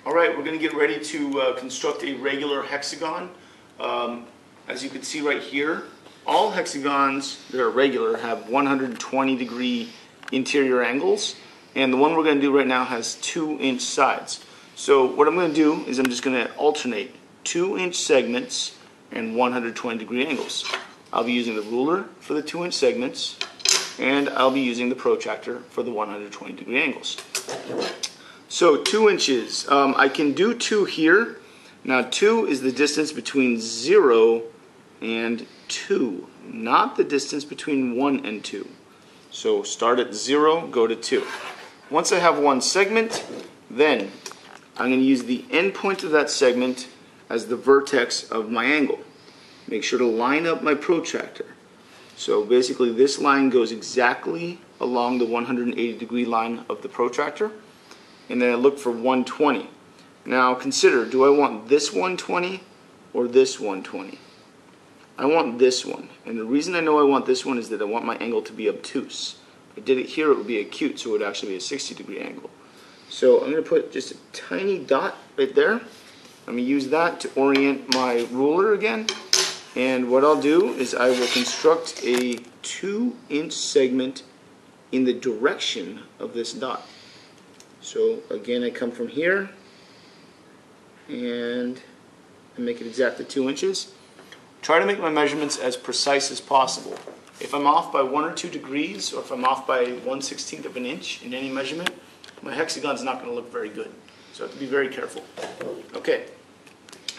Alright, we're going to get ready to construct a regular hexagon. As you can see right here, all hexagons that are regular have 120 degree interior angles, and the one we're going to do right now has 2-inch sides. So what I'm going to do is I'm just going to alternate 2-inch segments and 120 degree angles. I'll be using the ruler for the 2-inch segments, and I'll be using the protractor for the 120 degree angles. So 2 inches, I can do 2 here. Now 2 is the distance between 0 and 2, not the distance between 1 and 2. So start at 0, go to 2. Once I have one segment, then I'm going to use the end point of that segment as the vertex of my angle. Make sure to line up my protractor. So basically this line goes exactly along the 180 degree line of the protractor. And then I look for 120. Now consider, do I want this 120 or this 120? I want this one. And the reason I know I want this one is that I want my angle to be obtuse. If I did it here, it would be acute, so it would actually be a 60 degree angle. So I'm going to put just a tiny dot right there. I'm going to use that to orient my ruler again. And what I'll do is I will construct a 2-inch segment in the direction of this dot. So again, I come from here and I make it exactly 2 inches. Try to make my measurements as precise as possible. If I'm off by 1 or 2 degrees, or if I'm off by 1/16 of an inch in any measurement, my hexagon's not going to look very good. So I have to be very careful. Okay,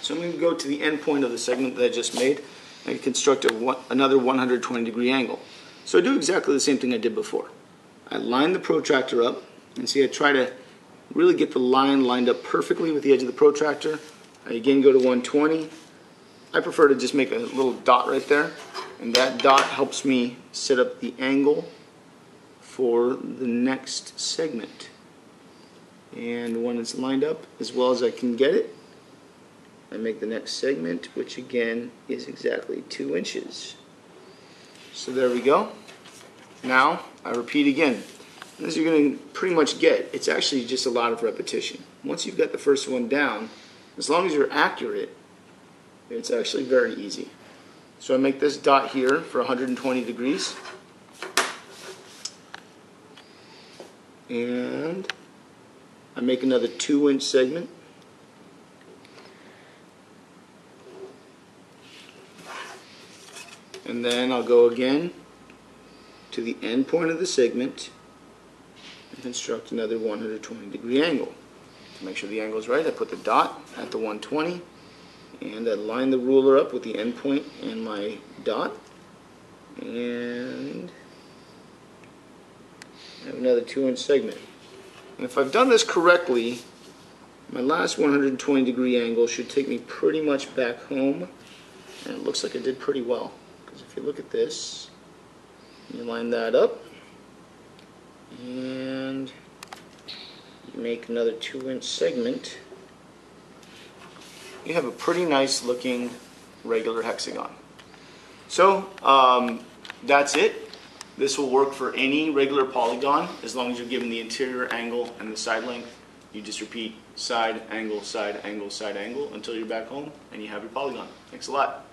so I'm going to go to the end point of the segment that I just made and construct another 120 degree angle. So I do exactly the same thing I did before. I line the protractor up, and see, I try to really get the line lined up perfectly with the edge of the protractor. I again go to 120. I prefer to just make a little dot right there, and that dot helps me set up the angle for the next segment. And when it's lined up as well as I can get it, I make the next segment, which again is exactly 2 inches. So there we go. Now I repeat again. As you're going to pretty much get, it's actually just a lot of repetition. Once you've got the first one down, as long as you're accurate, it's actually very easy. So I make this dot here for 120 degrees. And I make another 2-inch segment. And then I'll go again to the end point of the segment and construct another 120 degree angle. To make sure the angle is right, I put the dot at the 120 and I line the ruler up with the end point and my dot, and I have another 2-inch segment. And if I've done this correctly, my last 120 degree angle should take me pretty much back home, and it looks like I did pretty well. Because if you look at this, you line that up and you make another 2-inch segment, you have a pretty nice looking regular hexagon. So that's it. This will work for any regular polygon as long as you're given the interior angle and the side length. You just repeat side, angle, side, angle, side, angle until you're back home and you have your polygon. Thanks a lot.